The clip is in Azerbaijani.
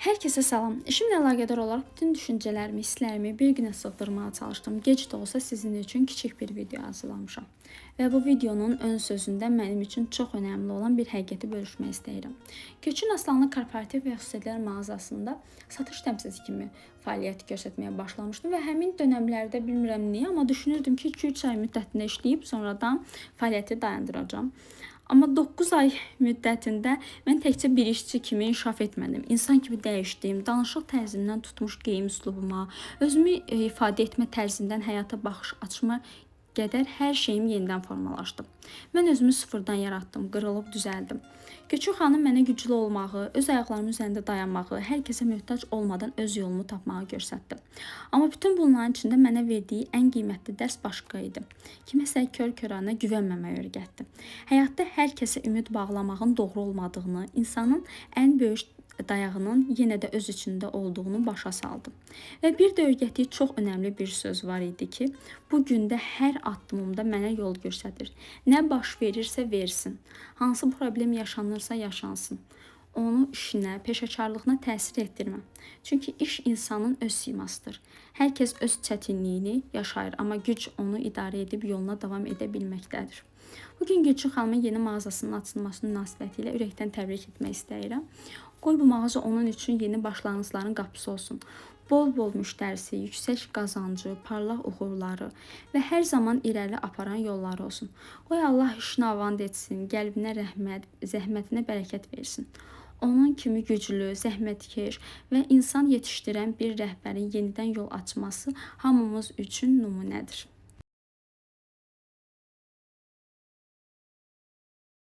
Herkese salam. İşimlə əlaqədar olaraq bütün düşüncələrimi, hisslərimi bir günə sığdırmağa çalışdım. Gec də olsa sizin üçün kiçik bir video hazırlamışam. Və bu videonun ön sözündə mənim üçün çox önəmli olan bir həqiqəti bölüşmək istəyirəm. Köçün Aslanlı korporativ və xüsusiyyətlər mağazasında satış təmsilçisi kimi fəaliyyət göstərməyə başlamışdım və həmin dönəmlərdə bilmirəm niyə, amma düşünürdüm ki, 2-3 ay müddətində işləyib sonradan fəaliyyəti dayandıracağam. Amma 9 ay müddətində mən təkcə bir işçi kimi inkişaf etmədim. İnsan kimi dəyişdim. Danışıq tərzindən tutmuş geyim üslubuma, özümü ifadə etmə tərzindən həyata baxış açma qədər hər şeyim yenidən formalaşdı. Mən özümü sıfırdan yaratdım, qırılıb düzəldim. Köçün xanım mənə güclü olmağı, öz ayaqlarımın üzərində dayanmağı, hər kəsə möhtac olmadan öz yolumu tapmağı göstərdi. Amma bütün bunların içində mənə verdiyi ən qiymətli dərs başqa idi. Kiməsə kör-körənə güvənməməyi öyrətdi. Həyatda hər kəsə ümid bağlamağın doğru olmadığını, insanın ən böyük dayağının yenə də öz içində olduğunu başa saldım. Və bir də öyrətdiyi çox önəmli bir söz var idi ki, bu gündə hər addımımda mənə yol göstərir. Nə baş verirsə versin, hansı problem yaşanırsa yaşansın. Onu işinə, peşəkarlığına təsir etdirmə. Çünki iş insanın öz simasıdır. Hər kəs öz çətinliyini yaşayır, amma güc onu idarə edib yoluna davam edə bilməkdədir. Bugün Gülçin xanımın yeni mağazasının açılması münasibətilə ürəkdən təbrik etmək istəyirəm. Qoy bu mağaza onun üçün yeni başlanğıcların qapısı olsun. Bol-bol müştərisi, yüksək qazancı, parlaq uğurları və hər zaman irəli aparan yolları olsun. Qoy Allah işini avand etsin, qəlbinə rəhmət, zəhmətinə bərəkət versin. Onun kimi güclü, zəhmətkeş və insan yetişdirən bir rəhbərin yenidən yol açması hamımız üçün nümunədir.